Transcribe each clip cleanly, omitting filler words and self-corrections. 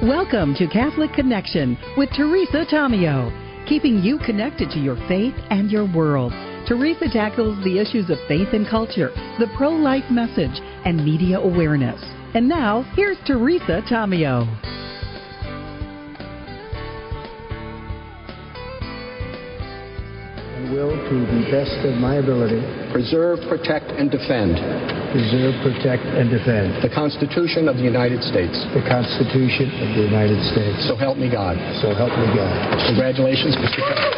Welcome to Catholic Connection with Teresa Tomeo, keeping you connected to your faith and your world. Teresa tackles the issues of faith and culture, the pro-life message, and media awareness. And now, here's Teresa Tomeo. I will, to the best of my ability, preserve, protect, and defend the Constitution of the United States. The Constitution of the United States. So help me God. So help me God. Congratulations, Mr. President.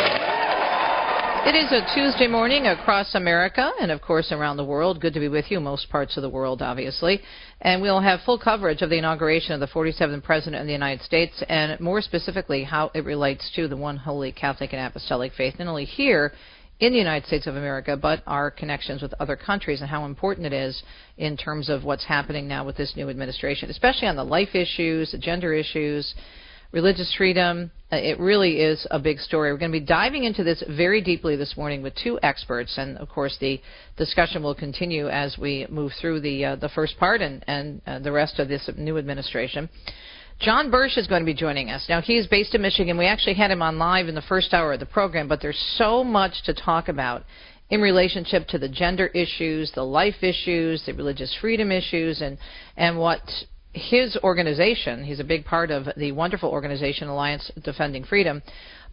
It is a Tuesday morning across America and, of course, around the world. Good to be with you, most parts of the world, obviously. And we'll have full coverage of the inauguration of the 47th President of the United States and, more specifically, how it relates to the one holy Catholic and Apostolic faith, not only here in the United States of America, but our connections with other countries and how important it is in terms of what's happening now with this new administration, especially on the life issues, the gender issues, religious freedom. It really is a big story. We're going to be diving into this very deeply this morning with two experts, and of course the discussion will continue as we move through the first part and the rest of this new administration. John Bursch is going to be joining us. Now, he is based in Michigan. We actually had him on live in the first hour of the program, but there's so much to talk about in relationship to the gender issues, the life issues, the religious freedom issues, and what his organization, he's a big part of the wonderful organization Alliance Defending Freedom,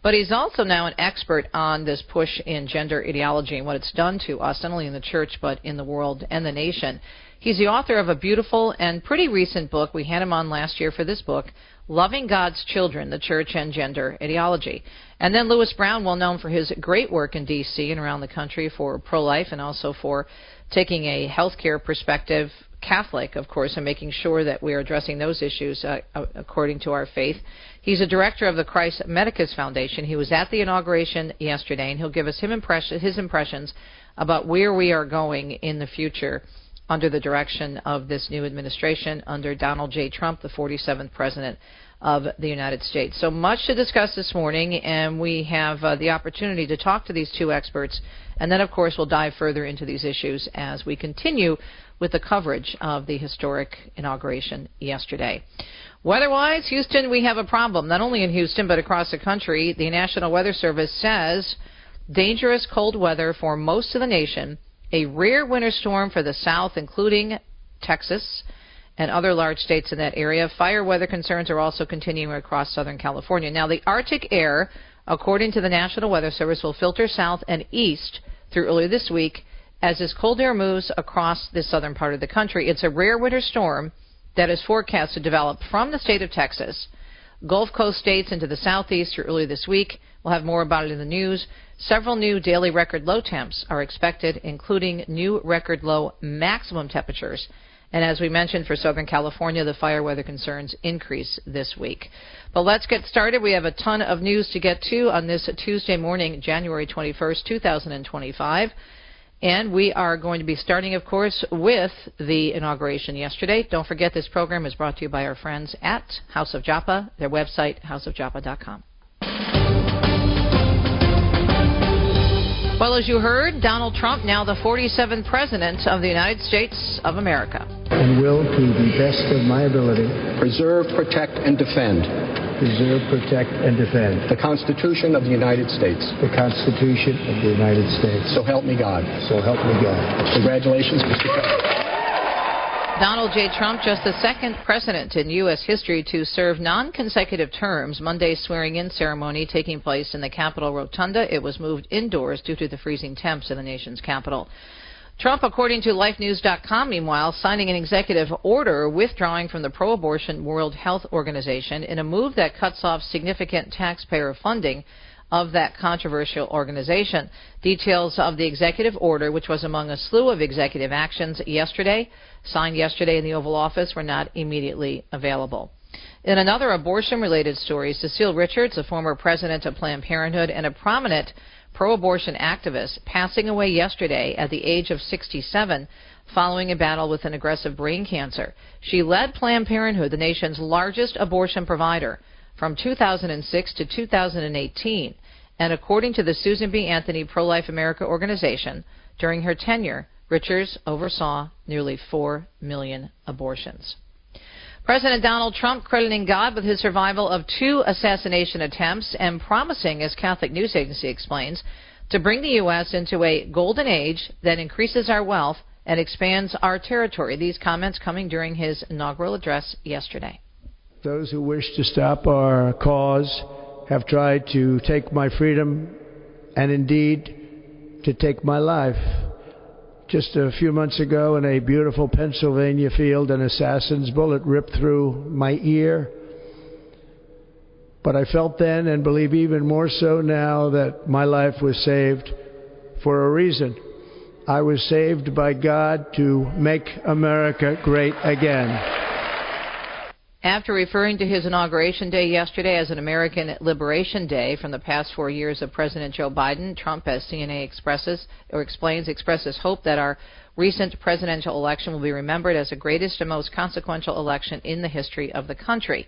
but he's also now an expert on this push in gender ideology and what it's done to us, not only in the church, but in the world and the nation. He's the author of a beautiful and pretty recent book. We had him on last year for this book, Loving God's Children, the Church and Gender Ideology. And then Lewis Brown, well known for his great work in D.C. and around the country for pro-life and also for taking a healthcare perspective, Catholic, of course, and making sure that we are addressing those issues according to our faith. He's a director of the Christ Medicus Foundation. He was at the inauguration yesterday, and he'll give us his impressions about where we are going in the future under the direction of this new administration under Donald J. Trump, the 47th President of the United States. So much to discuss this morning, and we have the opportunity to talk to these two experts, and then, of course, we'll dive further into these issues as we continue with the coverage of the historic inauguration yesterday. Weather-wise, Houston, we have a problem, not only in Houston but across the country. The National Weather Service says dangerous cold weather for most of the nation, a rare winter storm for the south, including Texas and other large states in that area. Fire weather concerns are also continuing across Southern California. Now, the Arctic air, according to the National Weather Service, will filter south and east through early this week as this cold air moves across the southern part of the country. It's a rare winter storm that is forecast to develop from the state of Texas, Gulf Coast states into the southeast through early this week. We'll have more about it in the news. Several new daily record low temps are expected, including new record low maximum temperatures. And as we mentioned, for Southern California, the fire weather concerns increase this week. But let's get started. We have a ton of news to get to on this Tuesday morning, January 21st, 2025. And we are going to be starting, of course, with the inauguration yesterday. Don't forget, this program is brought to you by our friends at House of Joppa, their website, houseofjoppa.com. Well, as you heard, Donald Trump, now the 47th President of the United States of America. And will, to the best of my ability, preserve, protect, and defend the Constitution of the United States. The Constitution of the United States. So help me God. So help me God. Congratulations, Mr. President. Donald J. Trump, just the second president in U.S. history to serve non-consecutive terms. Monday's swearing-in ceremony taking place in the Capitol Rotunda. It was moved indoors due to the freezing temps in the nation's capital. Trump, according to LifeNews.com, meanwhile, signing an executive order withdrawing from the pro-abortion World Health Organization in a move that cuts off significant taxpayer funding of that controversial organization. Details of the executive order, which was among a slew of executive actions signed yesterday in the Oval Office, were not immediately available. In another abortion-related story, Cecile Richards, a former president of Planned Parenthood and a prominent pro-abortion activist, passing away yesterday at the age of 67 following a battle with an aggressive brain cancer. She led Planned Parenthood, the nation's largest abortion provider, from 2006 to 2018. And according to the Susan B. Anthony Pro-Life America organization, during her tenure, Richards oversaw nearly 4 million abortions. President Donald Trump crediting God with his survival of 2 assassination attempts and promising, as Catholic News Agency explains, to bring the U.S. into a golden age that increases our wealth and expands our territory. These comments coming during his inaugural address yesterday. Those who wish to stop our cause have tried to take my freedom and indeed to take my life. Just a few months ago in a beautiful Pennsylvania field, an assassin's bullet ripped through my ear. But I felt then, and believe even more so now, that my life was saved for a reason. I was saved by God to make America great again. After referring to his inauguration day yesterday as an American Liberation Day from the past 4 years of President Joe Biden, Trump, as CNN expresses hope that our recent presidential election will be remembered as the greatest and most consequential election in the history of the country.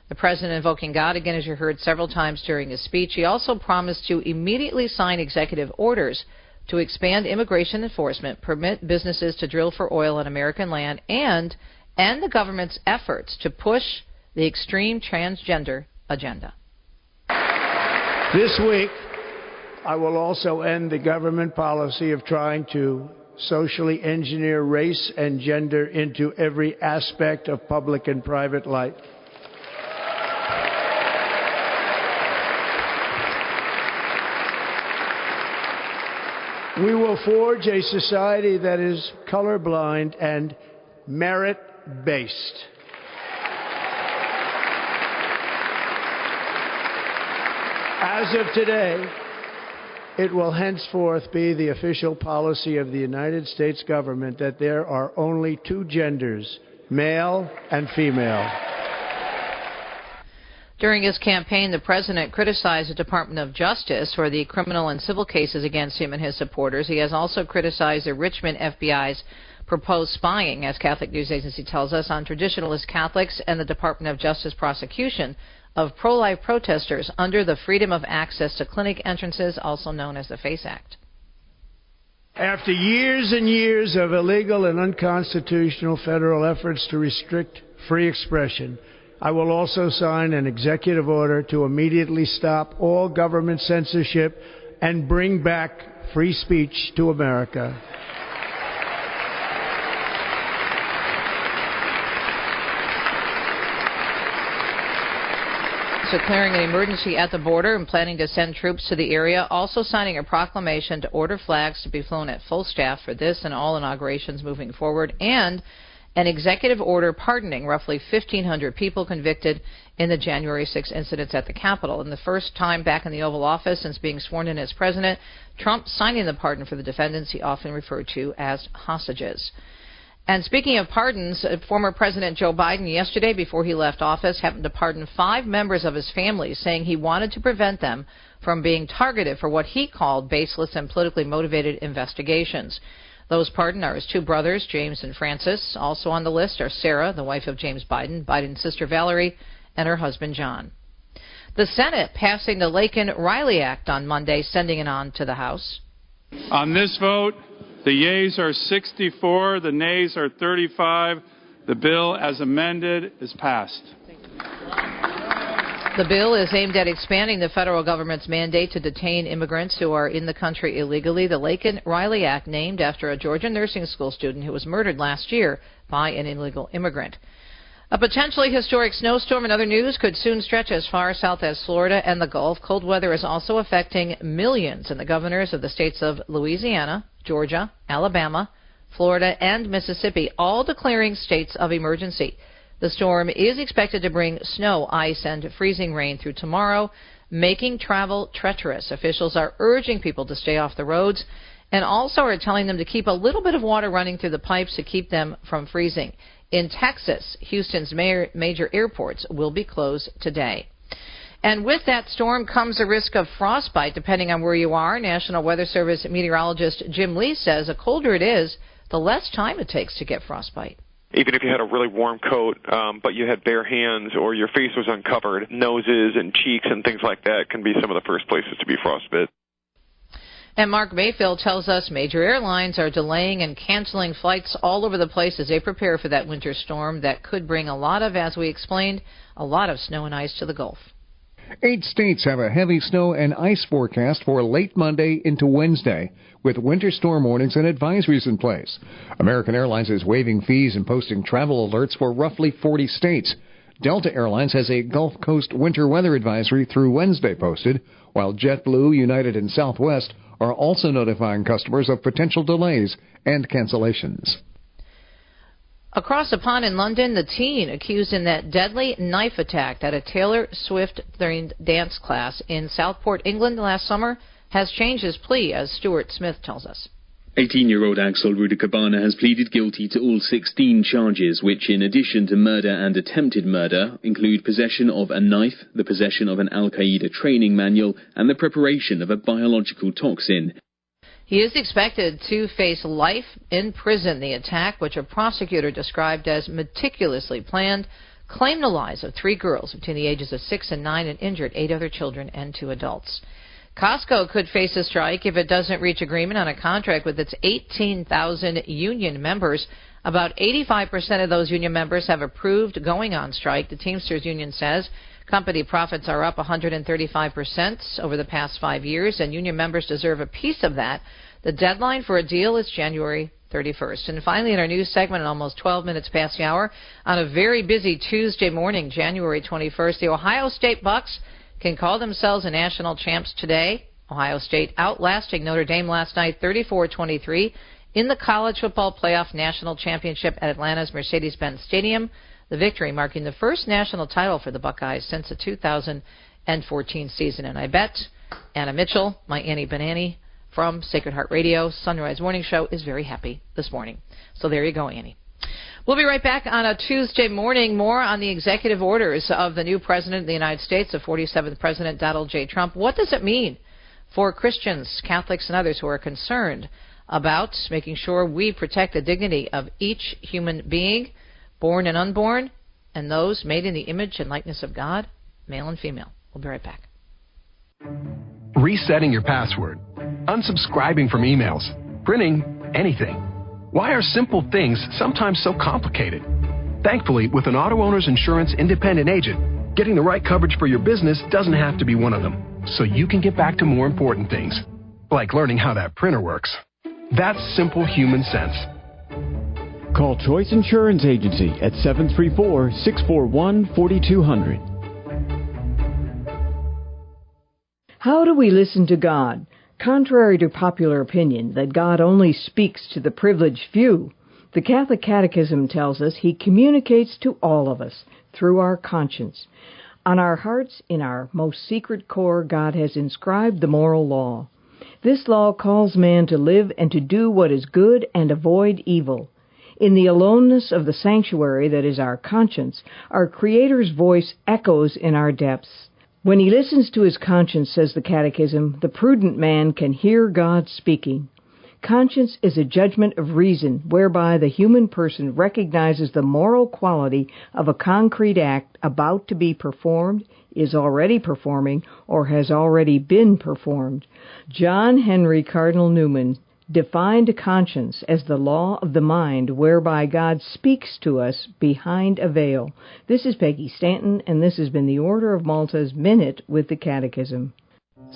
The president invoking God, again, as you heard several times during his speech. He also promised to immediately sign executive orders to expand immigration enforcement, permit businesses to drill for oil on American land, and end the government's efforts to push the extreme transgender agenda. This week, I will also end the government policy of trying to socially engineer race and gender into every aspect of public and private life. We will forge a society that is colorblind and merit-based. As of today, it will henceforth be the official policy of the United States government that there are only 2 genders, male and female. During his campaign, the president criticized the Department of Justice for the criminal and civil cases against him and his supporters. He has also criticized the Richmond FBI's proposed spying, as Catholic News Agency tells us, on traditionalist Catholics and the Department of Justice prosecution of pro-life protesters under the Freedom of Access to Clinic entrances, also known as the FACE Act. After years and years of illegal and unconstitutional federal efforts to restrict free expression, I will also sign an executive order to immediately stop all government censorship and bring back free speech to America. Declaring an emergency at the border and planning to send troops to the area, also signing a proclamation to order flags to be flown at full staff for this and all inaugurations moving forward, and an executive order pardoning roughly 1,500 people convicted in the January 6 incidents at the Capitol. And the first time back in the Oval Office since being sworn in as president, Trump signing the pardon for the defendants he often referred to as hostages. And speaking of pardons, former President Joe Biden yesterday, before he left office, happened to pardon 5 members of his family, saying he wanted to prevent them from being targeted for what he called baseless and politically motivated investigations. Those pardoned are his 2 brothers, James and Francis. Also on the list are Sarah, the wife of James Biden, Biden's sister Valerie, and her husband John. The Senate passing the Laken-Riley Act on Monday, sending it on to the House. On this vote, the yeas are 64, the nays are 35. The bill as amended is passed. The bill is aimed at expanding the federal government's mandate to detain immigrants who are in the country illegally. The Laken-Riley Act, named after a Georgia nursing school student who was murdered last year by an illegal immigrant. A potentially historic snowstorm in other news could soon stretch as far south as Florida and the Gulf. Cold weather is also affecting millions, and the governors of the states of Louisiana, Georgia, Alabama, Florida, and Mississippi all declaring states of emergency. The storm is expected to bring snow, ice, and freezing rain through tomorrow, making travel treacherous. Officials are urging people to stay off the roads and also are telling them to keep a little bit of water running through the pipes to keep them from freezing. In Texas, Houston's major airports will be closed today. And with that storm comes a risk of frostbite, depending on where you are. National Weather Service meteorologist Jim Lee says the colder it is, the less time it takes to get frostbite. Even if you had a really warm coat, but you had bare hands or your face was uncovered, noses and cheeks and things like that can be some of the first places to be frostbit. And Mark Mayfield tells us major airlines are delaying and canceling flights all over the place as they prepare for that winter storm that could bring a lot of, as we explained, a lot of snow and ice to the Gulf. 8 states have a heavy snow and ice forecast for late Monday into Wednesday, with winter storm warnings and advisories in place. American Airlines is waiving fees and posting travel alerts for roughly 40 states. Delta Airlines has a Gulf Coast winter weather advisory through Wednesday posted, while JetBlue, United, and Southwest are also notifying customers of potential delays and cancellations. Across the pond in London, the teen accused in that deadly knife attack at a Taylor Swift-themed dance class in Southport, England last summer has changed his plea, as Stuart Smith tells us. 18-year-old Axel Rudicabana has pleaded guilty to all 16 charges, which, in addition to murder and attempted murder, include possession of a knife, the possession of an Al-Qaeda training manual, and the preparation of a biological toxin. He is expected to face life in prison. The attack, which a prosecutor described as meticulously planned, claimed the lives of 3 girls between the ages of 6 and 9 and injured 8 other children and 2 adults. Costco could face a strike if it doesn't reach agreement on a contract with its 18,000 union members. About 85% of those union members have approved going on strike. The Teamsters Union says company profits are up 135% over the past 5 years, and union members deserve a piece of that. The deadline for a deal is January 31st. And finally, in our news segment, at almost 12 minutes past the hour, on a very busy Tuesday morning, January 21st, the Ohio State Bucks can call themselves a national champs today. Ohio State outlasting Notre Dame last night 34-23 in the college football playoff national championship at Atlanta's Mercedes-Benz Stadium. The victory marking the first national title for the Buckeyes since the 2014 season. And I bet Anna Mitchell, my Annie Banani from Sacred Heart Radio, Sunrise Morning Show, is very happy this morning. So there you go, Annie. We'll be right back on a Tuesday morning. More on the executive orders of the new president of the United States, the 47th President Donald J. Trump. What does it mean for Christians, Catholics, and others who are concerned about making sure we protect the dignity of each human being, born and unborn, and those made in the image and likeness of God, male and female? We'll be right back. Resetting your password, unsubscribing from emails, printing anything. Why are simple things sometimes so complicated? Thankfully, with an auto owner's insurance independent agent, getting the right coverage for your business doesn't have to be one of them, so you can get back to more important things, like learning how that printer works. That's simple human sense. Call Choice Insurance Agency at 734-641-4200. How do we listen to God? Contrary to popular opinion that God only speaks to the privileged few, the Catholic Catechism tells us He communicates to all of us through our conscience. On our hearts, in our most secret core, God has inscribed the moral law. This law calls man to live and to do what is good and avoid evil. In the aloneness of the sanctuary that is our conscience, our Creator's voice echoes in our depths. When he listens to his conscience, says the Catechism, the prudent man can hear God speaking. Conscience is a judgment of reason whereby the human person recognizes the moral quality of a concrete act about to be performed, is already performing, or has already been performed. John Henry Cardinal Newman defined conscience as the law of the mind whereby God speaks to us behind a veil. This is Peggy Stanton, and this has been the Order of Malta's Minute with the Catechism.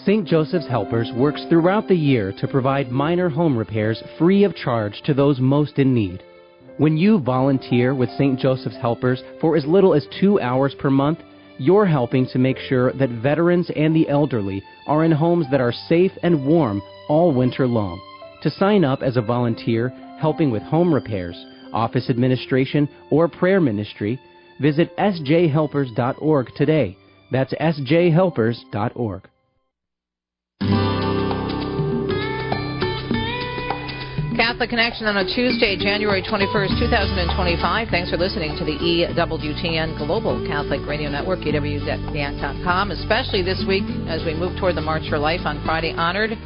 St. Joseph's Helpers works throughout the year to provide minor home repairs free of charge to those most in need. When you volunteer with St. Joseph's Helpers for as little as 2 hours per month, you're helping to make sure that veterans and the elderly are in homes that are safe and warm all winter long. To sign up as a volunteer helping with home repairs, office administration, or prayer ministry, visit sjhelpers.org today. That's sjhelpers.org. Catholic Connection on a Tuesday, January 21st, 2025. Thanks for listening to the EWTN Global Catholic Radio Network, EWTN.com, especially this week as we move toward the March for Life on Friday. Honored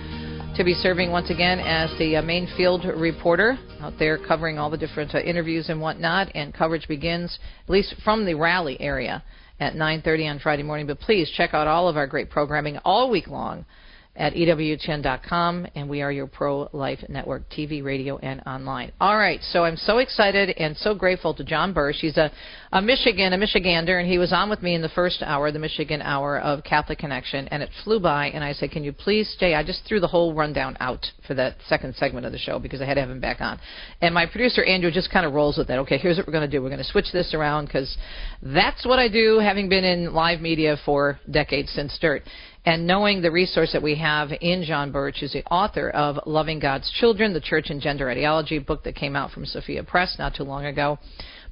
to be serving once again as the main field reporter out there covering all the different interviews and whatnot, and coverage begins at least from the rally area at 9:30 on Friday morning. But please check out all of our great programming all week long at EWTN.com, and we are your pro-life network, TV, radio, and online. All right, so I'm so excited and so grateful to John Bursch. He's a Michigander, and he was on with me in the first hour, the Michigan hour of Catholic Connection, and it flew by, and I said, can you please stay? I just threw the whole rundown out for that second segment of the show because I had to have him back on. And my producer, Andrew, just kind of rolls with that. Okay, here's what we're going to do. We're going to switch this around because that's what I do, having been in live media for decades since DIRT. And knowing the resource that we have in John Bursch, who's the author of Loving God's Children, The Church and Gender Ideology, a book that came out from Sophia Press not too long ago.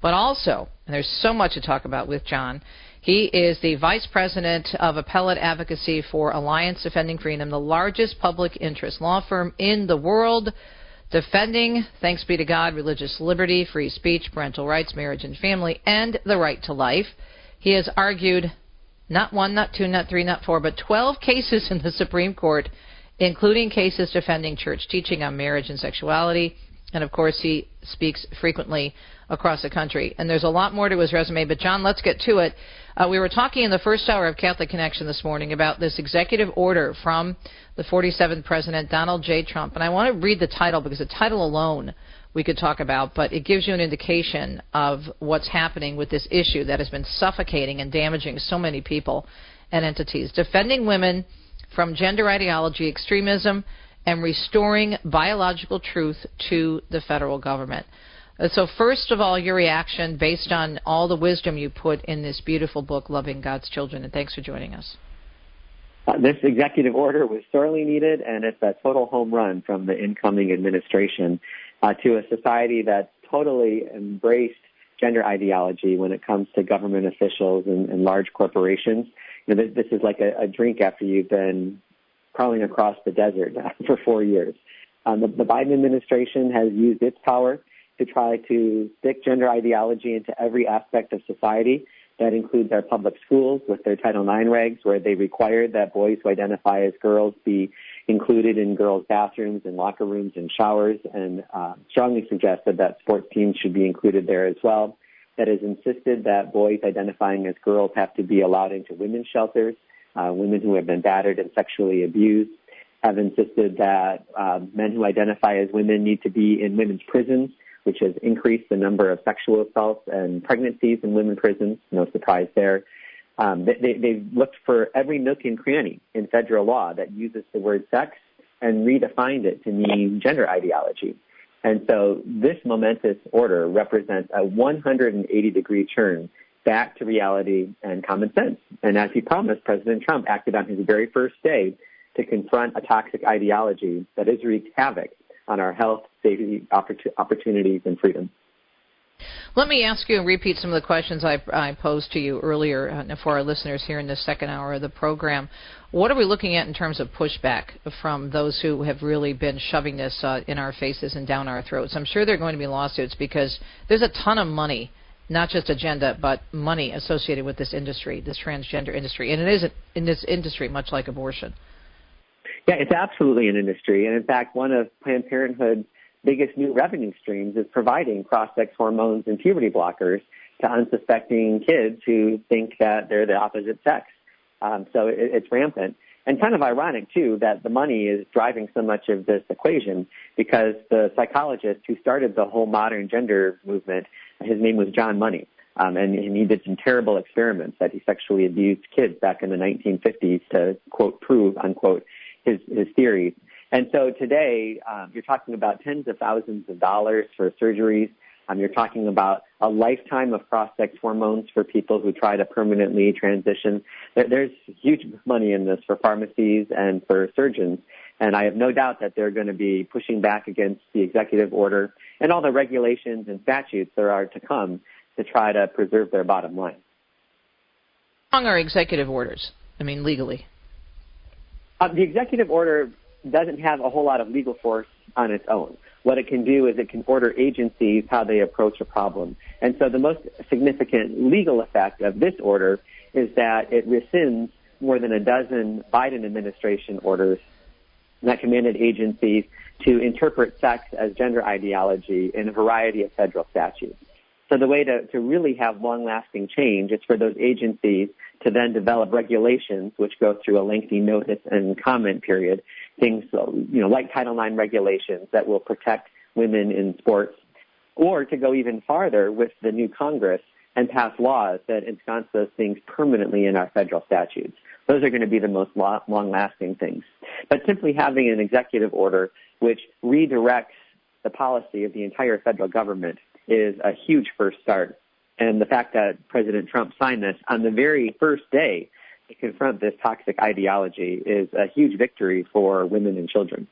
But also, and there's so much to talk about with John, he is the Vice President of Appellate Advocacy for Alliance Defending Freedom, the largest public interest law firm in the world, defending, thanks be to God, religious liberty, free speech, parental rights, marriage and family, and the right to life. He has argued not one, not two, not three, not four, but 12 cases in the Supreme Court, including cases defending church teaching on marriage and sexuality. And, of course, he speaks frequently across the country. And there's a lot more to his resume. But, John, let's get to it. We were talking in the first hour of Catholic Connection this morning about this executive order from the 47th President, Donald J. Trump. And I want to read the title because the title alone we could talk about, but it gives you an indication of what's happening with this issue that has been suffocating and damaging so many people and entities. Defending women from gender ideology, extremism, and restoring biological truth to the federal government. So first of all, your reaction based on all the wisdom you put in this beautiful book, Loving God's Children, and thanks for joining us. This executive order was sorely needed, and it's a total home run from the incoming administration to a society that's totally embraced gender ideology when it comes to government officials and large corporations. You know, this is like a drink after you've been crawling across the desert for 4 years. The Biden administration has used its power to try to stick gender ideology into every aspect of society. That includes our public schools with their Title IX regs, where they required that boys who identify as girls be included in girls' bathrooms and locker rooms and showers, and strongly suggested that sports teams should be included there as well. That has insisted that boys identifying as girls have to be allowed into women's shelters. Women who have been battered and sexually abused have insisted that men who identify as women need to be in women's prisons, which has increased the number of sexual assaults and pregnancies in women's prisons. No surprise there. They've looked for every nook and cranny in federal law that uses the word sex and redefined it to mean gender ideology. And so this momentous order represents a 180-degree turn back to reality and common sense. And as he promised, President Trump acted on his very first day to confront a toxic ideology that has wreaked havoc on our health, safety, opportunities, and freedom. Let me ask you and repeat some of the questions I posed to you earlier for our listeners here in the second hour of the program. What are we looking at in terms of pushback from those who have really been shoving this in our faces and down our throats? I'm sure there are going to be lawsuits because there's a ton of money, not just agenda, but money associated with this industry, this transgender industry. And it is in this industry, much like abortion. Yeah, it's absolutely an industry. And in fact, one of Planned Parenthood's biggest new revenue streams is providing cross-sex hormones and puberty blockers to unsuspecting kids who think that they're the opposite sex. So it's rampant. And kind of ironic, too, that the money is driving so much of this equation because the psychologist who started the whole modern gender movement, his name was John Money. And he did some terrible experiments that he sexually abused kids back in the 1950s to, quote, prove, unquote, his theories. And so today, you're talking about tens of thousands of dollars for surgeries. You're talking about a lifetime of cross-sex hormones for people who try to permanently transition. There's huge money in this for pharmacies and for surgeons. And I have no doubt that they're going to be pushing back against the executive order and all the regulations and statutes there are to come to try to preserve their bottom line. How long are executive orders? I mean, legally. The executive order doesn't have a whole lot of legal force on its own. What it can do is it can order agencies how they approach a problem. And so the most significant legal effect of this order is that it rescinds more than a dozen Biden administration orders that commanded agencies to interpret sex as gender ideology in a variety of federal statutes. So the way to really have long-lasting change is for those agencies to then develop regulations which go through a lengthy notice and comment period, things like Title IX regulations that will protect women in sports, or to go even farther with the new Congress and pass laws that ensconce those things permanently in our federal statutes. Those are going to be the most long-lasting things. But simply having an executive order which redirects the policy of the entire federal government is a huge first start. And the fact that President Trump signed this on the very first day to confront this toxic ideology is a huge victory for women and children.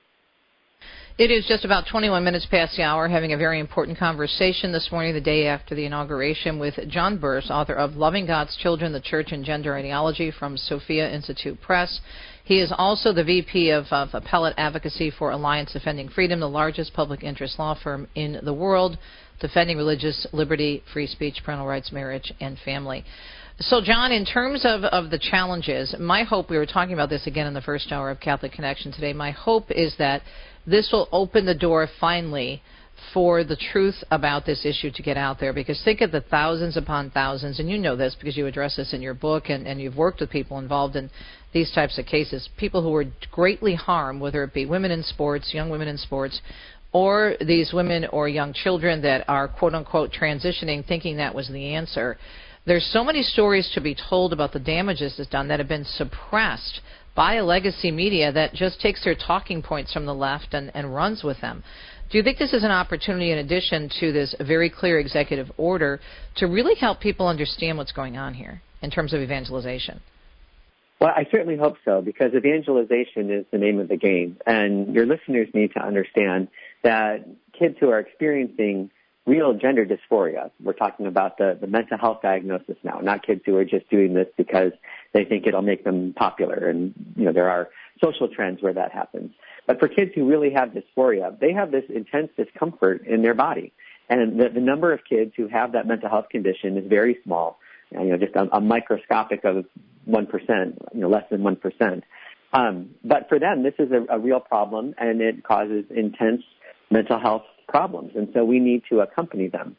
It is just about 21 minutes past the hour, having a very important conversation this morning, the day after the inauguration, with John Bursch, author of Loving God's Children, the Church and Gender Ideology from Sophia Institute Press. He is also the VP of Appellate Advocacy for Alliance Defending Freedom, the largest public interest law firm in the world, defending religious liberty, free speech, parental rights, marriage, and family. So, John, in terms of the challenges, my hope, we were talking about this again in the first hour of Catholic Connection today, my hope is that this will open the door finally for the truth about this issue to get out there, because think of the thousands upon thousands, and you know this because you address this in your book and you've worked with people involved in these types of cases, people who were greatly harmed, whether it be women in sports, young women in sports, or these women or young children that are quote-unquote transitioning thinking that was the answer. There's so many stories to be told about the damages that's done that have been suppressed by a legacy media that just takes their talking points from the left and runs with them. Do you think this is an opportunity, in addition to this very clear executive order, to really help people understand what's going on here in terms of evangelization? Well, I certainly hope so, because evangelization is the name of the game. And your listeners need to understand that kids who are experiencing real gender dysphoria, we're talking about the mental health diagnosis now, not kids who are just doing this because they think it'll make them popular. And, there are social trends where that happens. But for kids who really have dysphoria, they have this intense discomfort in their body. And the number of kids who have that mental health condition is very small, just a microscopic of 1%, less than 1%. But for them, this is a real problem, and it causes intense mental health problems. And so we need to accompany them.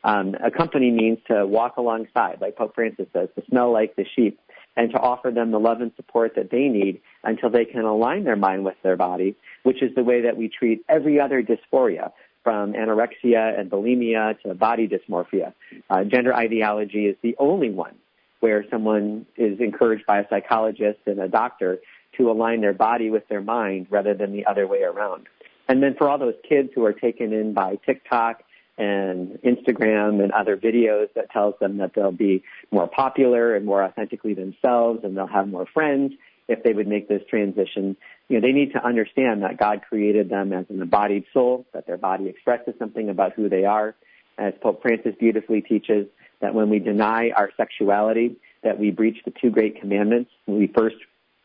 Accompany means to walk alongside, like Pope Francis says, to smell like the sheep, and to offer them the love and support that they need until they can align their mind with their body, which is the way that we treat every other dysphoria, from anorexia and bulimia to body dysmorphia. Gender ideology is the only one where someone is encouraged by a psychologist and a doctor to align their body with their mind rather than the other way around. And then for all those kids who are taken in by TikTok and Instagram and other videos that tells them that they'll be more popular and more authentically themselves and they'll have more friends if they would make this transition, they need to understand that God created them as an embodied soul, that their body expresses something about who they are. As Pope Francis beautifully teaches, that when we deny our sexuality, that we breach the two great commandments. We first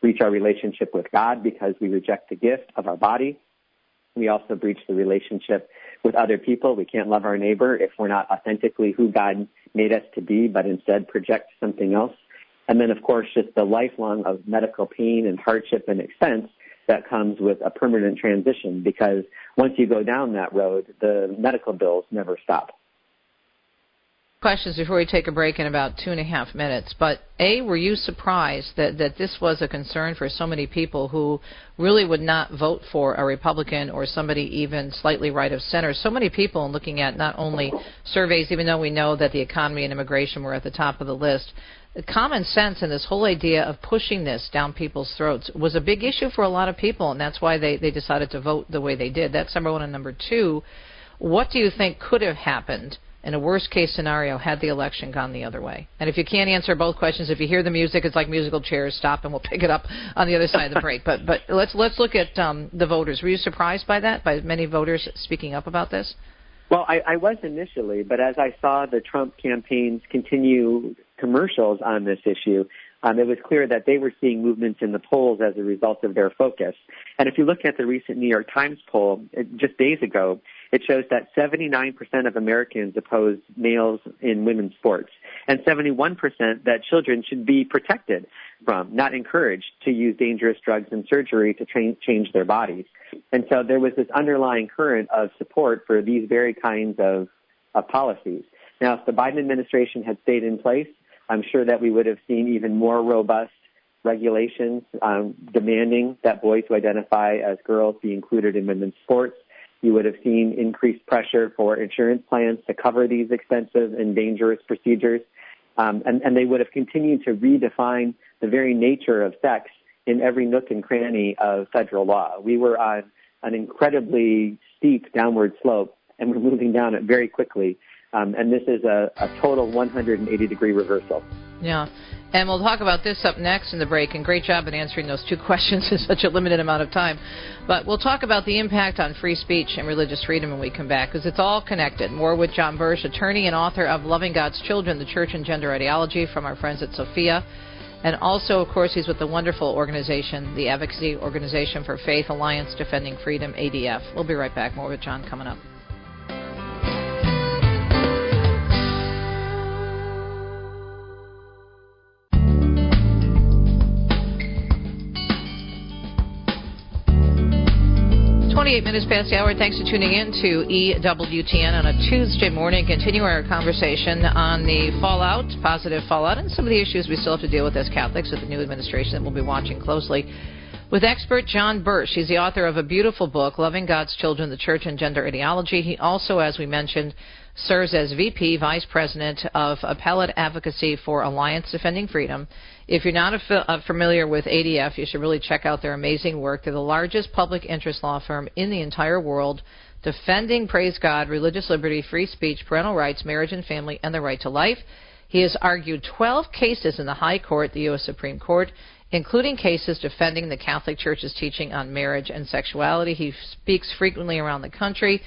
breach our relationship with God because we reject the gift of our body. We also breach the relationship with other people. We can't love our neighbor if we're not authentically who God made us to be, but instead project something else. And then, of course, just the lifelong of medical pain and hardship and expense that comes with a permanent transition, because once you go down that road, the medical bills never stop. Questions before we take a break in about 2.5 minutes. But A, were you surprised that this was a concern for so many people who really would not vote for a Republican or somebody even slightly right of center? So many people, in looking at not only surveys, even though we know that the economy and immigration were at the top of the list, common sense and this whole idea of pushing this down people's throats was a big issue for a lot of people, and that's why they decided to vote the way they did. That's number one. And number two, what do you think could have happened in a worst-case scenario had the election gone the other way? And if you can't answer both questions, if you hear the music, it's like musical chairs. Stop, and we'll pick it up on the other side of the break. But let's look at the voters. Were you surprised by that, by many voters speaking up about this? Well, I was initially, but as I saw the Trump campaign's continue commercials on this issue, it was clear that they were seeing movements in the polls as a result of their focus. And if you look at the recent New York Times poll just days ago, it shows that 79% of Americans oppose males in women's sports, and 71% that children should be protected from, not encouraged to use dangerous drugs and surgery to change their bodies. And so there was this underlying current of support for these very kinds of policies. Now, if the Biden administration had stayed in place, I'm sure that we would have seen even more robust regulations demanding that boys who identify as girls be included in women's sports. You would have seen increased pressure for insurance plans to cover these expensive and dangerous procedures. And they would have continued to redefine the very nature of sex in every nook and cranny of federal law. We were on an incredibly steep downward slope, and we're moving down it very quickly. And this is a total 180-degree reversal. Yeah. And we'll talk about this up next in the break, and great job in answering those two questions in such a limited amount of time. But we'll talk about the impact on free speech and religious freedom when we come back, because it's all connected. More with John Bursch, attorney and author of Loving God's Children, the Church and Gender Ideology, from our friends at Sophia. And also, of course, he's with the wonderful organization, the Advocacy Organization for Faith Alliance Defending Freedom, ADF. We'll be right back. More with John coming up. 28 minutes past the hour. Thanks for tuning in to EWTN on a Tuesday morning. Continue our conversation on the fallout, positive fallout, and some of the issues we still have to deal with as Catholics with the new administration that we'll be watching closely with expert John Bursch. He's the author of a beautiful book, Loving God's Children, the Church and Gender Ideology. He also, as we mentioned, serves as VP, Vice President of Appellate Advocacy for Alliance Defending Freedom. If you're not familiar with ADF, you should really check out their amazing work. They're the largest public interest law firm in the entire world, defending, praise God, religious liberty, free speech, parental rights, marriage and family, and the right to life. He has argued 12 cases in the High Court, the U.S. Supreme Court, including cases defending the Catholic Church's teaching on marriage and sexuality. He speaks frequently around the country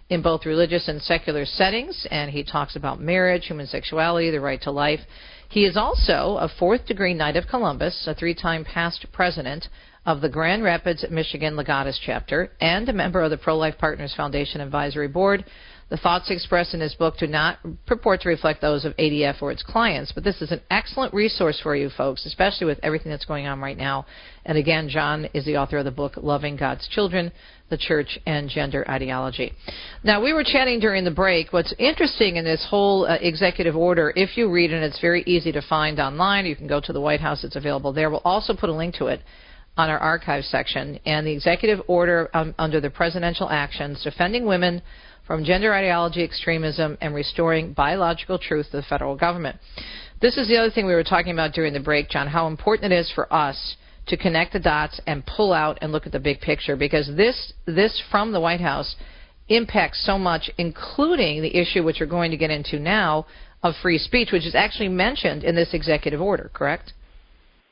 in both religious and secular settings, and he talks about marriage, human sexuality, the right to life. He is also a fourth-degree Knight of Columbus, a three-time past president of the Grand Rapids, Michigan Legatus chapter, and a member of the Pro-Life Partners Foundation Advisory Board. The thoughts expressed in his book do not purport to reflect those of ADF or its clients, but this is an excellent resource for you folks, especially with everything that's going on right now. And again, John is the author of the book, Loving God's Children, the Church and Gender Ideology. Now, we were chatting during the break. What's interesting in this whole executive order, if you read it, and it's very easy to find online, you can go to the White House, it's available there. We'll also put a link to it on our archive section. And the executive order under the presidential actions, defending women from gender ideology, extremism, and restoring biological truth to the federal government. This is the other thing we were talking about during the break, John, how important it is for us to connect the dots and pull out and look at the big picture, because this from the White House impacts so much, including the issue which we're going to get into now of free speech, which is actually mentioned in this executive order, correct?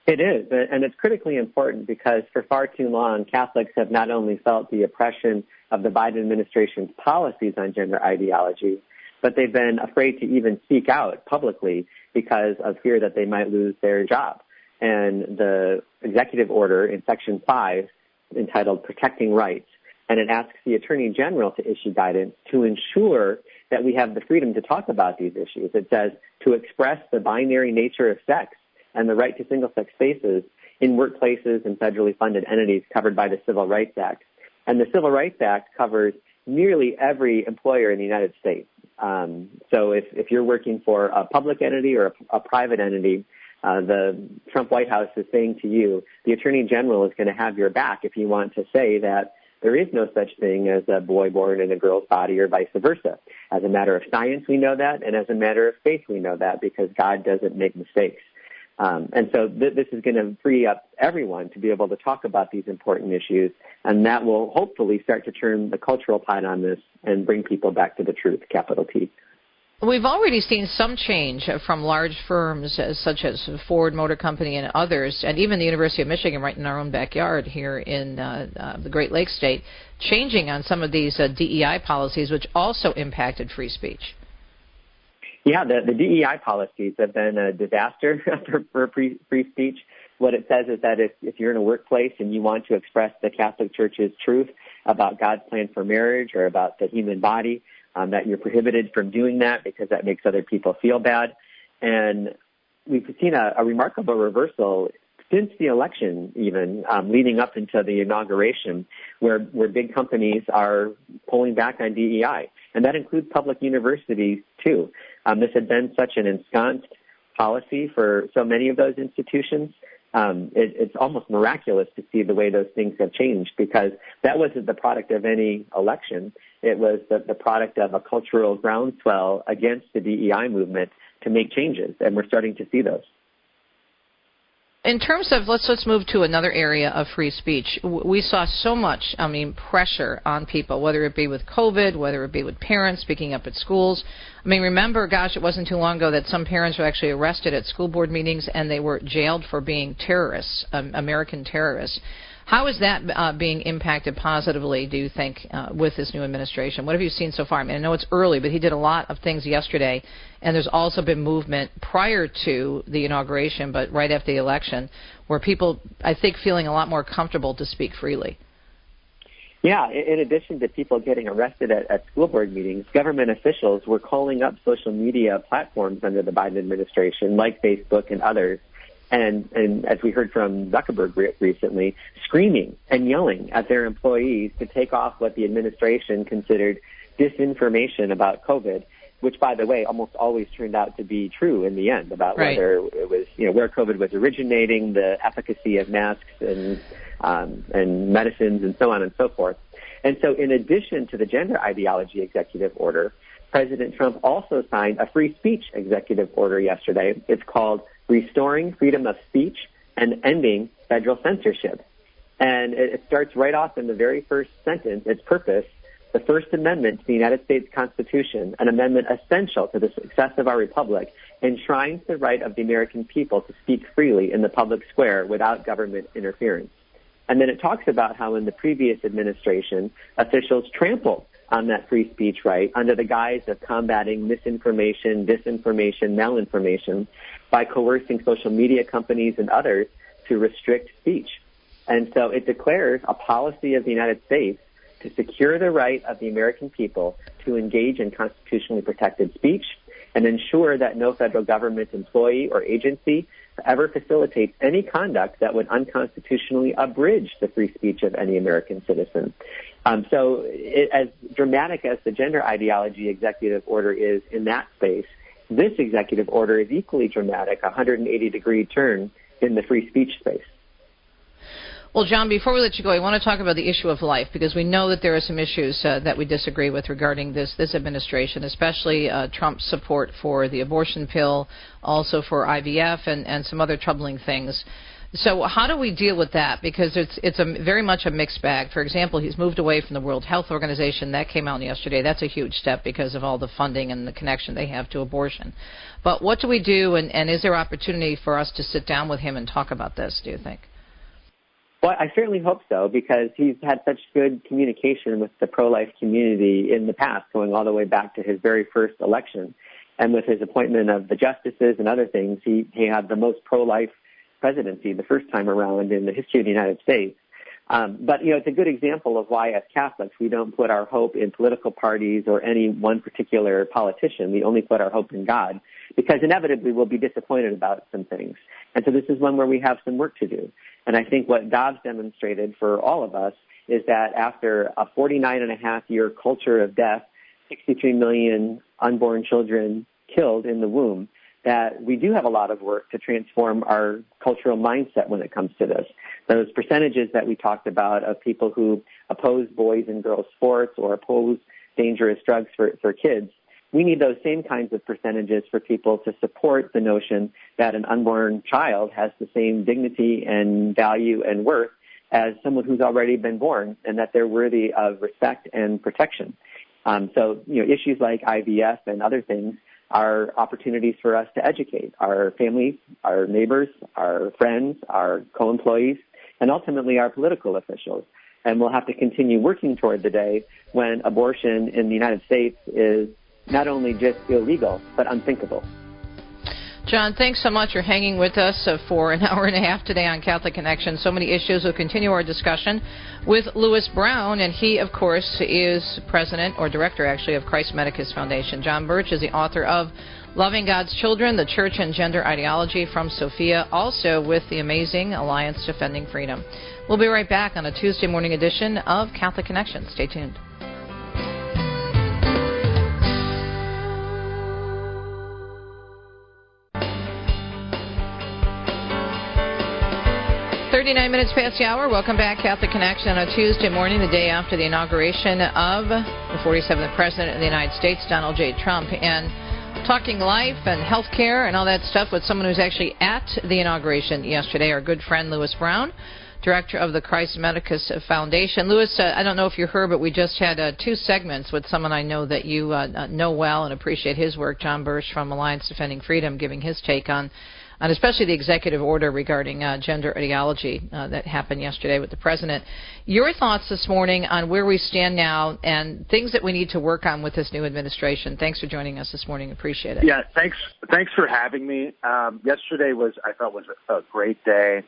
It is, and it's critically important because for far too long, Catholics have not only felt the oppression of the Biden administration's policies on gender ideology, but they've been afraid to even speak out publicly because of fear that they might lose their job. And the executive order in Section 5, entitled Protecting Rights, and it asks the Attorney General to issue guidance to ensure that we have the freedom to talk about these issues. It says to express the binary nature of sex and the right to single-sex spaces in workplaces and federally funded entities covered by the Civil Rights Act. And the Civil Rights Act covers nearly every employer in the United States. So if you're working for a public entity or a private entity, the Trump White House is saying to you, the Attorney General is going to have your back if you want to say that there is no such thing as a boy born in a girl's body or vice versa. As a matter of science, we know that, and as a matter of faith, we know that, because God doesn't make mistakes. And so this is going to free up everyone to be able to talk about these important issues, and that will hopefully start to turn the cultural tide on this and bring people back to the truth, capital T. We've already seen some change from large firms such as Ford Motor Company and others, and even the University of Michigan right in our own backyard here in the Great Lakes state, changing on some of these DEI policies, which also impacted free speech. Yeah, the DEI policies have been a disaster for free speech. What it says is that if you're in a workplace and you want to express the Catholic Church's truth about God's plan for marriage or about the human body, that you're prohibited from doing that because that makes other people feel bad. And we've seen a remarkable reversal since the election, even leading up into the inauguration, where big companies are pulling back on DEI. And that includes public universities, too. This had been such an ensconced policy for so many of those institutions. It's almost miraculous to see the way those things have changed, because that wasn't the product of any election. It was the product of a cultural groundswell against the DEI movement to make changes, and we're starting to see those. In terms of, let's move to another area of free speech. We saw so much, pressure on people, whether it be with COVID, whether it be with parents speaking up at schools. Remember, it wasn't too long ago that some parents were actually arrested at school board meetings and they were jailed for being terrorists, American terrorists. How is that being impacted positively, do you think, with this new administration? What have you seen so far? I know it's early, but he did a lot of things yesterday, and there's also been movement prior to the inauguration, but right after the election, where people, I think, feeling a lot more comfortable to speak freely. Yeah, in addition to people getting arrested at school board meetings, government officials were calling up social media platforms under the Biden administration, like Facebook and others, and as we heard from Zuckerberg recently, screaming and yelling at their employees to take off what the administration considered disinformation about COVID, which, by the way, almost always turned out to be true in the end, about whether it was, where COVID was originating, the efficacy of masks and medicines and so on and so forth. And so in addition to the gender ideology executive order, President Trump also signed a free speech executive order yesterday. It's called Restoring Freedom of Speech and Ending Federal Censorship. And it starts right off in the very first sentence, its purpose: the First Amendment to the United States Constitution, an amendment essential to the success of our republic, enshrines the right of the American people to speak freely in the public square without government interference. And then it talks about how in the previous administration, officials trampled on that free speech right under the guise of combating misinformation, disinformation, malinformation by coercing social media companies and others to restrict speech. And so it declares a policy of the United States to secure the right of the American people to engage in constitutionally protected speech and ensure that no federal government employee or agency ever facilitates any conduct that would unconstitutionally abridge the free speech of any American citizen. As dramatic as the gender ideology executive order is in that space, this executive order is equally dramatic, a 180-degree turn in the free speech space. Well, John, before we let you go, I want to talk about the issue of life, because we know that there are some issues that we disagree with regarding this administration, especially Trump's support for the abortion pill, also for IVF and some other troubling things. So how do we deal with that? Because it's very much a mixed bag. For example, he's moved away from the World Health Organization. That came out yesterday. That's a huge step because of all the funding and the connection they have to abortion. But what do we do, and is there opportunity for us to sit down with him and talk about this, do you think? Well, I certainly hope so, because he's had such good communication with the pro-life community in the past, going all the way back to his very first election. And with his appointment of the justices and other things, he had the most pro-life presidency the first time around in the history of the United States. But it's a good example of why, as Catholics, we don't put our hope in political parties or any one particular politician. We only put our hope in God, because inevitably we'll be disappointed about some things. And so this is one where we have some work to do. And I think what Dobbs demonstrated for all of us is that after a 49-and-a-half-year culture of death, 63 million unborn children killed in the womb, that we do have a lot of work to transform our cultural mindset when it comes to this. Those percentages that we talked about of people who oppose boys and girls sports or oppose dangerous drugs for kids, we need those same kinds of percentages for people to support the notion that an unborn child has the same dignity and value and worth as someone who's already been born, and that they're worthy of respect and protection. Issues like IVF and other things are opportunities for us to educate our families, our neighbors, our friends, our co-employees, and ultimately our political officials. And we'll have to continue working toward the day when abortion in the United States is not only just illegal, but unthinkable. John, thanks so much for hanging with us for an hour and a half today on Catholic Connection. So many issues. We'll continue our discussion with Louis Brown, and he, of course, is president, or director, actually, of Christ Medicus Foundation. John Bursch is the author of Loving God's Children, The Church and Gender Ideology from Sophia, also with the amazing Alliance Defending Freedom. We'll be right back on a Tuesday morning edition of Catholic Connection. Stay tuned. 39 minutes past the hour. Welcome back, Catholic Connection, on a Tuesday morning, the day after the inauguration of the 47th President of the United States, Donald J. Trump. And talking life and health care and all that stuff with someone who's actually at the inauguration yesterday, our good friend Louis Brown, director of the Christ Medicus Foundation. Louis, I don't know if you heard, but we just had 2 segments with someone I know that you know well and appreciate his work, John Bursch from Alliance Defending Freedom, giving his take on especially the executive order regarding gender ideology that happened yesterday with the president. Your thoughts this morning on where we stand now and things that we need to work on with this new administration. Thanks for joining us this morning. Appreciate it. Yeah, thanks for having me. Yesterday I thought was a great day.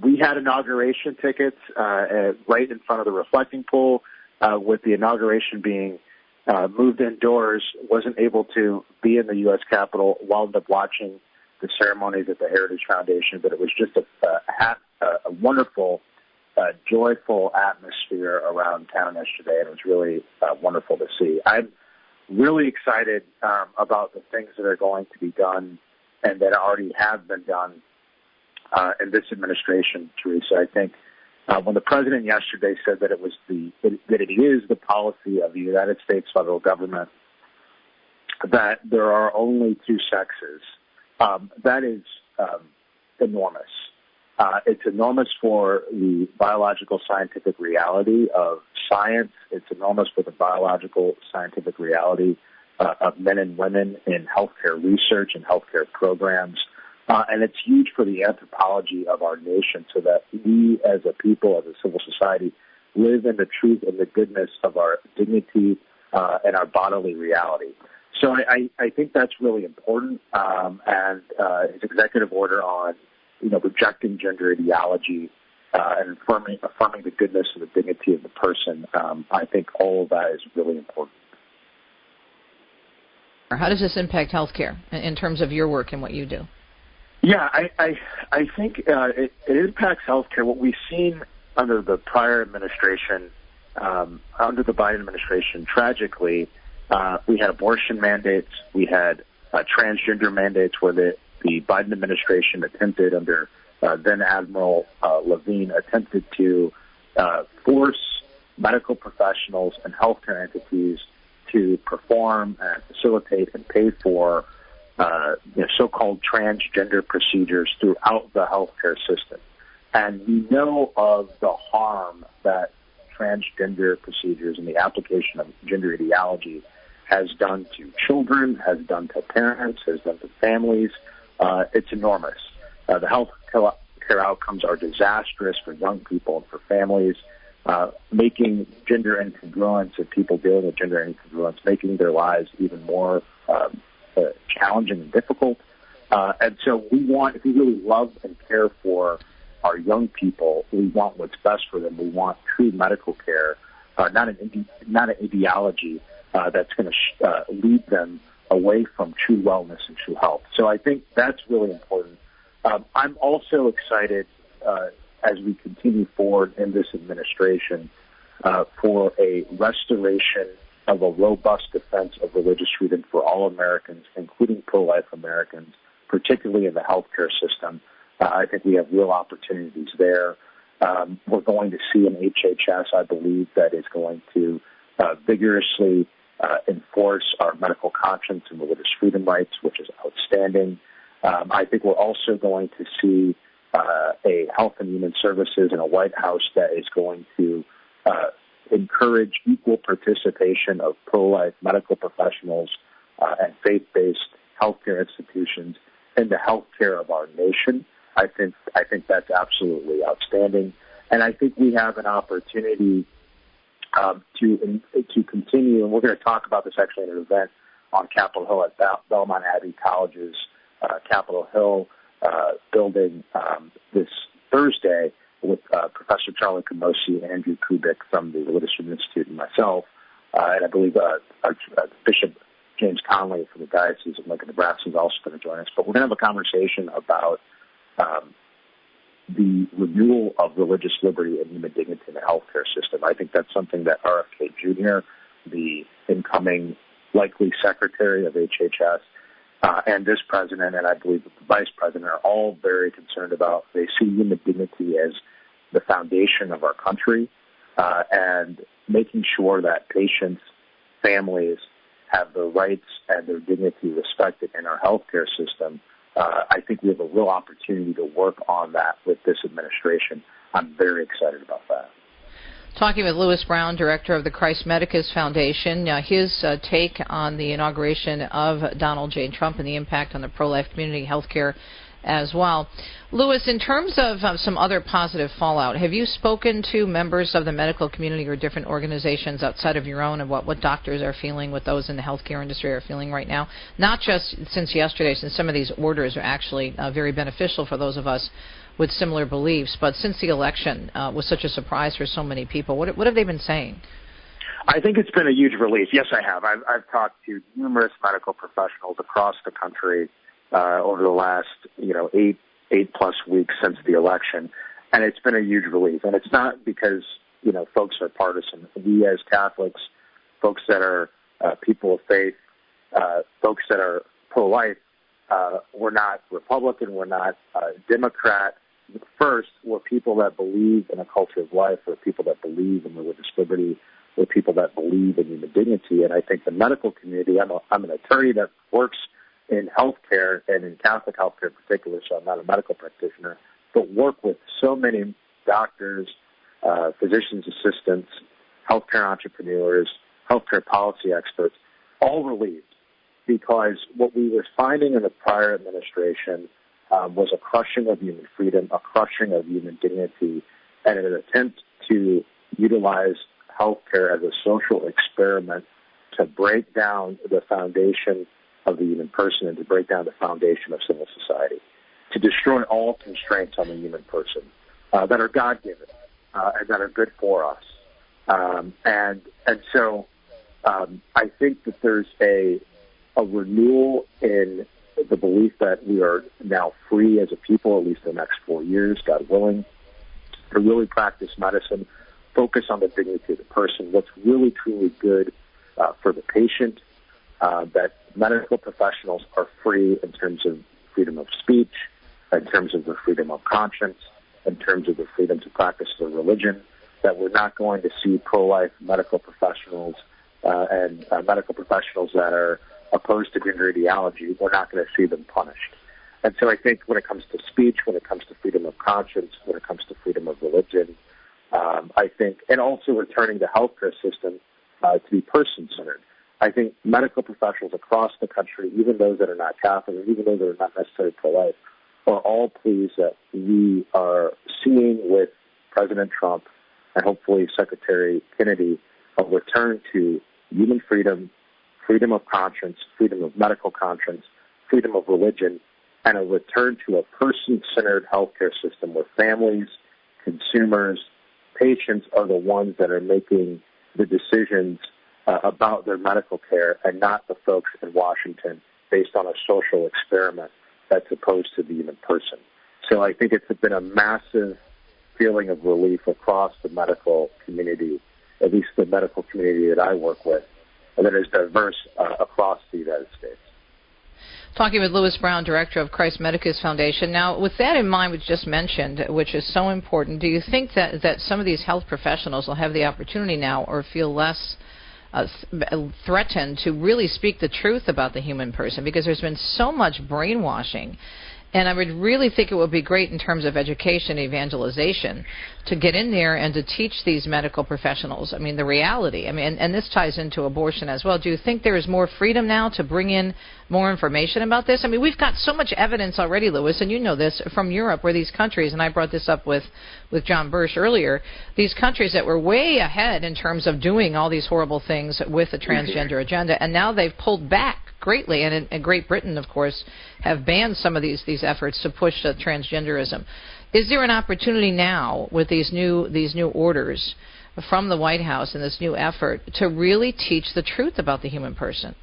We had inauguration tickets right in front of the reflecting pool. With the inauguration being moved indoors, wasn't able to be in the U.S. Capitol, wound up watching the ceremonies at the Heritage Foundation, but it was just a wonderful, joyful atmosphere around town yesterday, and it was really wonderful to see. I'm really excited about the things that are going to be done and that already have been done in this administration, Teresa. I think when the president yesterday said that it is the policy of the United States federal government that there are only 2 sexes, that is enormous. It's enormous for the biological scientific reality of science. It's enormous for the biological scientific reality of men and women in healthcare research and healthcare programs. And it's huge for the anthropology of our nation so that we as a people, as a civil society, live in the truth and the goodness of our dignity and our bodily reality. So I think that's really important, and his executive order on, rejecting gender ideology and affirming the goodness and the dignity of the person, I think all of that is really important. How does this impact healthcare in terms of your work and what you do? Yeah, I think it impacts healthcare. What we've seen under the prior administration, under the Biden administration, tragically, we had abortion mandates. We had transgender mandates where the Biden administration attempted, under then Admiral Levine, attempted to force medical professionals and healthcare entities to perform and facilitate and pay for so-called transgender procedures throughout the healthcare system. And we know of the harm that transgender procedures and the application of gender ideology has done to children, has done to parents, has done to families. It's enormous. The health care outcomes are disastrous for young people and for families, making gender incongruence and people dealing with gender incongruence, making their lives even more challenging and difficult. And so if we really love and care for our young people, we want what's best for them. We want true medical care, not an ideology that's going to lead them away from true wellness and true health. So I think that's really important. I'm also excited as we continue forward in this administration for a restoration of a robust defense of religious freedom for all Americans, including pro-life Americans, particularly in the healthcare system. I think we have real opportunities there. We're going to see an HHS, I believe, that is going to vigorously enforce our medical conscience and religious freedom rights, which is outstanding. I think we're also going to see a Health and Human Services and a White House that is going to encourage equal participation of pro-life medical professionals and faith-based healthcare institutions in the healthcare of our nation. I think that's absolutely outstanding, and I think we have an opportunity to continue. And we're going to talk about this actually in an event on Capitol Hill at Belmont Abbey College's Capitol Hill building this Thursday with Professor Charlie Camosi, Andrew Kubik from the Religious Freedom Institute, and myself, and I believe Bishop James Conley from the Diocese of Lincoln, Nebraska is also going to join us. But we're going to have a conversation about the renewal of religious liberty and human dignity in the healthcare system. I think that's something that RFK Jr., the incoming likely secretary of HHS, and this president, and I believe that the vice president, are all very concerned about. They see human dignity as the foundation of our country, and making sure that patients, families have their rights and their dignity respected in our healthcare system. I think we have a real opportunity to work on that with this administration. I'm very excited about that. Talking with Lewis Brown, director of the Christ Medicus Foundation, his take on the inauguration of Donald J. Trump and the impact on the pro-life community, healthcare as well. Lewis, in terms of some other positive fallout, have you spoken to members of the medical community or different organizations outside of your own and what doctors are feeling, what those in the healthcare industry are feeling right now? Not just since yesterday, since some of these orders are actually very beneficial for those of us with similar beliefs, but since the election was such a surprise for so many people, what have they been saying? I think it's been a huge relief. Yes, I have. I've talked to numerous medical professionals across the country over the last, 8+ weeks since the election, and it's been a huge relief. And it's not because, folks are partisan. We as Catholics, folks that are people of faith, folks that are pro-life, we're not Republican, we're not Democrat. First, we're people that believe in a culture of life, we're people that believe in religious liberty, we're people that believe in human dignity. And I think the medical community, I'm an attorney that works in healthcare and in Catholic healthcare in particular, so I'm not a medical practitioner, but work with so many doctors, physicians' assistants, healthcare entrepreneurs, healthcare policy experts, all relieved, because what we were finding in the prior administration was a crushing of human freedom, a crushing of human dignity, and an attempt to utilize healthcare as a social experiment to break down the foundation of the human person and to break down the foundation of civil society, to destroy all constraints on the human person that are God-given and that are good for us. And so I think that there's a renewal in the belief that we are now free as a people, at least the next 4 years, God willing, to really practice medicine, focus on the dignity of the person, what's really truly good for the patient, that medical professionals are free in terms of freedom of speech, in terms of the freedom of conscience, in terms of the freedom to practice their religion, that we're not going to see pro-life medical professionals and medical professionals that are opposed to gender ideology, we're not going to see them punished. And so I think when it comes to speech, when it comes to freedom of conscience, when it comes to freedom of religion, I think, and also returning the healthcare system to be person-centered. I think medical professionals across the country, even those that are not Catholic, or even those that are not necessarily pro-life, are all pleased that we are seeing with President Trump and hopefully Secretary Kennedy a return to human freedom, freedom of conscience, freedom of medical conscience, freedom of religion, and a return to a person-centered healthcare system where families, consumers, patients are the ones that are making the decisions about their medical care and not the folks in Washington based on a social experiment that's opposed to the human person. So I think it's been a massive feeling of relief across the medical community, at least the medical community that I work with, and that is diverse across the United States. Talking with Lewis Brown, director of Christ Medicus Foundation. Now, with that in mind, which you just mentioned, which is so important, do you think that some of these health professionals will have the opportunity now or feel less threatened to really speak the truth about the human person? Because there's been so much brainwashing. And I would really think it would be great in terms of education, evangelization, to get in there and to teach these medical professionals, the reality. And this ties into abortion as well. Do you think there is more freedom now to bring in more information about this? We've got so much evidence already, Lewis, and you know this, from Europe, where these countries, and I brought this up with John Bursch earlier, these countries that were way ahead in terms of doing all these horrible things with the transgender agenda, and now they've pulled back greatly, and in Great Britain, of course, have banned some of these efforts to push transgenderism. Is there an opportunity now with these new orders from the White House and this new effort to really teach the truth about the human person?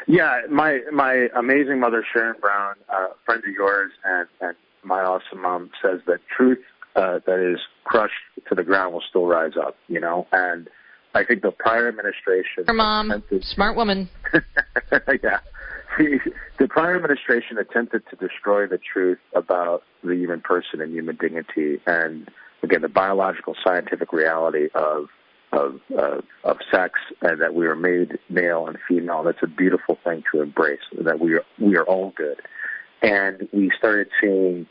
Yeah, my amazing mother, Sharon Brown, a friend of yours, and my awesome mom, says that truth that is crushed to the ground will still rise up, and I think the prior administration... Her mom, smart woman. Yeah. The prior administration attempted to destroy the truth about the human person and human dignity, and again, the biological scientific reality of sex, and that we are made male and female. That's a beautiful thing to embrace. That we are all good, and we started seeing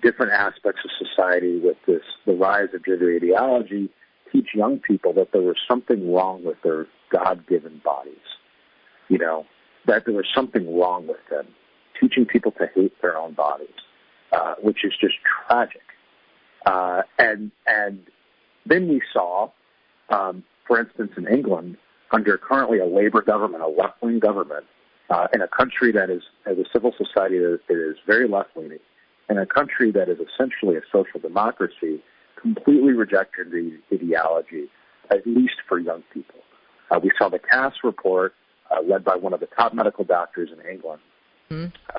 different aspects of society with the rise of gender ideology teach young people that there was something wrong with their God-given bodies. That there was something wrong with them, teaching people to hate their own bodies, which is just tragic. And then we saw, for instance, in England, under currently a Labour government, a left-wing government, in a country that is a civil society that is very left-leaning, in a country that is essentially a social democracy, completely rejected the ideology, at least for young people. We saw the Cass report, led by one of the top medical doctors in England,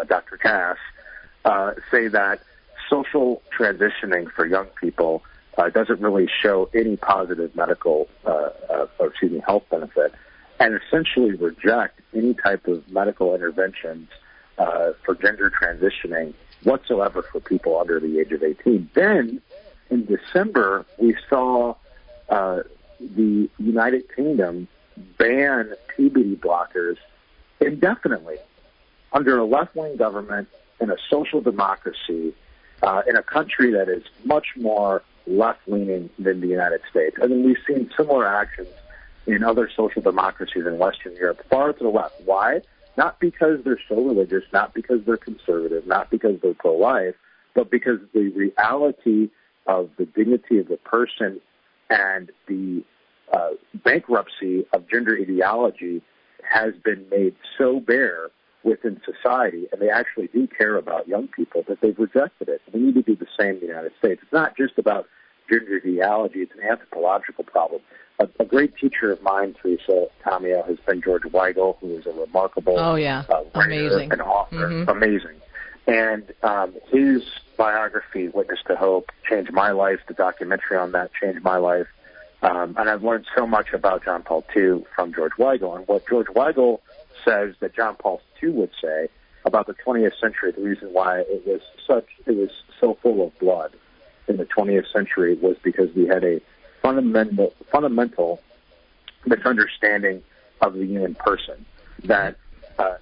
Dr. Cass, say that social transitioning for young people doesn't really show any positive health benefit, and essentially reject any type of medical interventions for gender transitioning whatsoever for people under the age of 18. Then, in December, we saw the United Kingdom ban puberty blockers indefinitely under a left-wing government in a social democracy in a country that is much more left-leaning than the United States. I mean, we've seen similar actions in other social democracies in Western Europe, far to the left. Why? Not because they're so religious, not because they're conservative, not because they're pro-life, but because the reality of the dignity of the person and the bankruptcy of gender ideology has been made so bare within society, and they actually do care about young people, that they've rejected it. We need to do the same in the United States. It's not just about gender ideology, it's an anthropological problem. A great teacher of mine, Teresa Tomeo, has been George Weigel, who is a remarkable writer and author. Amazing. And his biography, Witness to Hope, changed my life. The documentary on that changed my life. And I've learned so much about John Paul II from George Weigel. And what George Weigel says that John Paul II would say about the 20th century, the reason why it was so full of blood in the 20th century was because we had a fundamental misunderstanding of the human person. That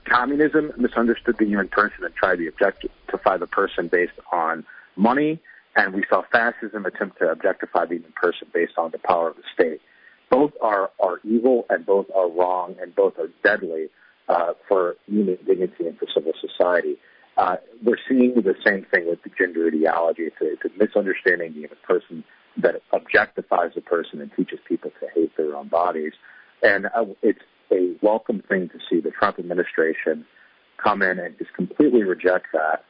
communism misunderstood the human person and tried to objectify the person based on money, and we saw fascism attempt to objectify the human person based on the power of the state. Both are evil, and both are wrong, and both are deadly for human dignity and for civil society. We're seeing the same thing with the gender ideology. It's a misunderstanding the human person that objectifies the person and teaches people to hate their own bodies. And it's a welcome thing to see the Trump administration come in and just completely reject that.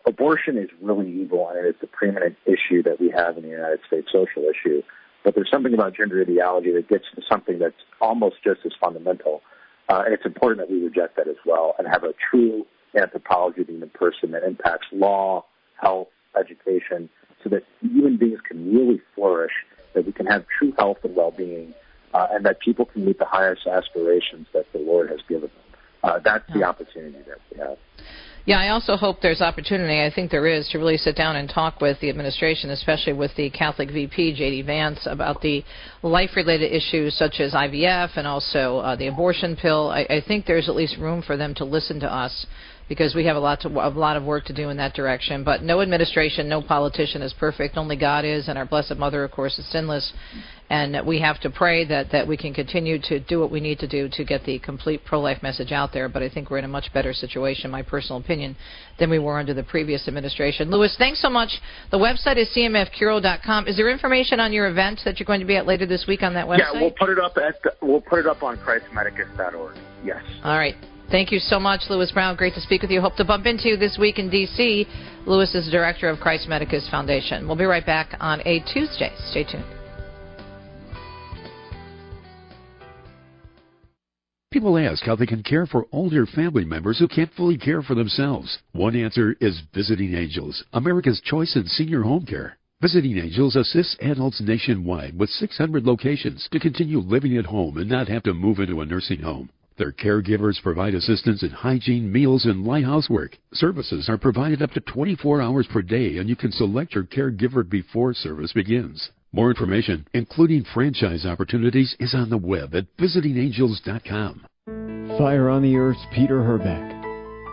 Abortion is really evil, and it's the preeminent issue that we have in the United States, social issue. But there's something about gender ideology that gets to something that's almost just as fundamental. And it's important that we reject that as well and have a true anthropology of the human person that impacts law, health, education, so that human beings can really flourish, that we can have true health and well-being, and that people can meet the highest aspirations that the Lord has given them. That's the opportunity that we have. Yeah, I also hope there's opportunity, I think there is, to really sit down and talk with the administration, especially with the Catholic VP, J.D. Vance, about the life-related issues such as IVF and also the abortion pill. I think there's at least room for them to listen to us, because we have a lot of work to do in that direction. But no administration, no politician is perfect. Only God is, and our Blessed Mother, of course, is sinless. And we have to pray that we can continue to do what we need to do to get the complete pro-life message out there. But I think we're in a much better situation, my personal opinion, than we were under the previous administration. Louis, thanks so much. The website is cmfcuro.com. Is there information on your event that you're going to be at later this week on that website? Yeah, we'll put it up on ChristMedicus.org. Yes. All right. Thank you so much, Louis Brown. Great to speak with you. Hope to bump into you this week in D.C. Louis is the director of Christ Medicus Foundation. We'll be right back on a Tuesday. Stay tuned. People ask how they can care for older family members who can't fully care for themselves. One answer is Visiting Angels, America's choice in senior home care. Visiting Angels assists adults nationwide with 600 locations to continue living at home and not have to move into a nursing home. Their caregivers provide assistance in hygiene, meals, and light housework. Services are provided up to 24 hours per day, and you can select your caregiver before service begins. More information, including franchise opportunities, is on the web at visitingangels.com. Fire on the Earth's Peter Herbeck.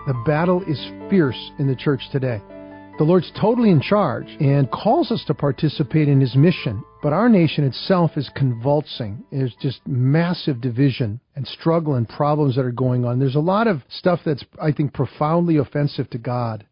The battle is fierce in the church today. The Lord's totally in charge and calls us to participate in His mission. But our nation itself is convulsing. There's just massive division and struggle and problems that are going on. There's a lot of stuff that's, I think, profoundly offensive to God.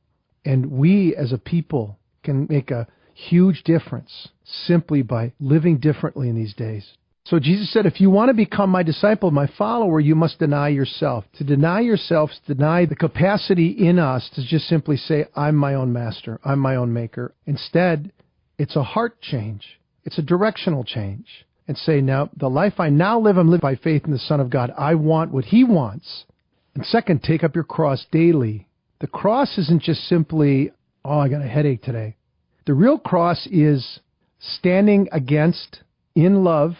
And we as a people can make a huge difference simply by living differently in these days. So Jesus said, if you want to become my disciple, my follower, you must deny yourself. To deny yourself is to deny the capacity in us to just simply say, I'm my own master, I'm my own maker. Instead, it's a heart change. It's a directional change. And say, now, the life I now live, I'm living by faith in the Son of God. I want what He wants. And second, take up your cross daily. The cross isn't just simply, oh, I got a headache today. The real cross is standing against, in love,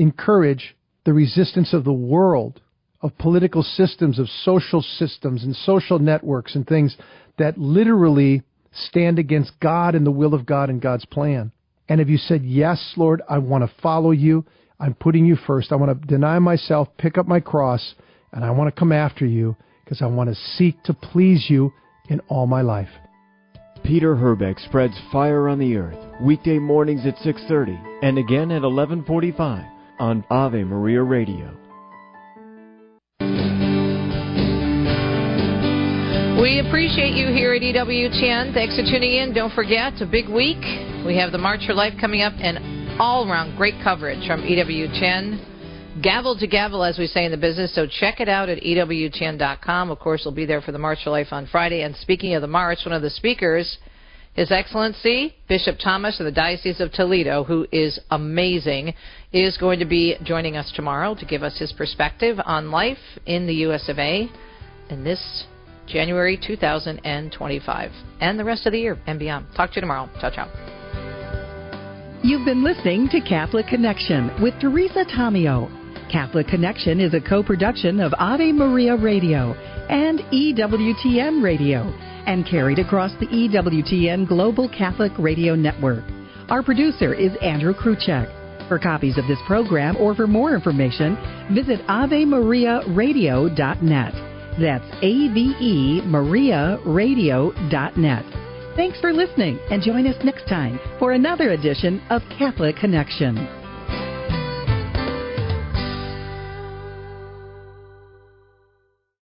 in courage, the resistance of the world, of political systems, of social systems and social networks and things that literally stand against God and the will of God and God's plan. And if you said, yes, Lord, I want to follow you, I'm putting you first, I want to deny myself, pick up my cross, and I want to come after you because I want to seek to please you in all my life. Peter Herbeck spreads Fire on the Earth, weekday mornings at 6:30 and again at 11:45 on Ave Maria Radio. We appreciate you here at EWTN. Thanks for tuning in. Don't forget, a big week. We have the March for Life coming up and all-around great coverage from EWTN. Gavel to gavel, as we say in the business, so check it out at EWTN.com. Of course, we'll be there for the March for Life on Friday. And speaking of the March, one of the speakers, His Excellency Bishop Thomas of the Diocese of Toledo, who is amazing, is going to be joining us tomorrow to give us his perspective on life in the U.S. of A. in this January 2025 and the rest of the year and beyond. Talk to you tomorrow. Ciao, ciao. You've been listening to Catholic Connection with Teresa Tomeo. Catholic Connection is a co-production of Ave Maria Radio and EWTN Radio and carried across the EWTN Global Catholic Radio Network. Our producer is Andrew Kruchek. For copies of this program or for more information, visit AveMariaRadio.net. That's AVEMariaRadio.net. Thanks for listening and join us next time for another edition of Catholic Connection.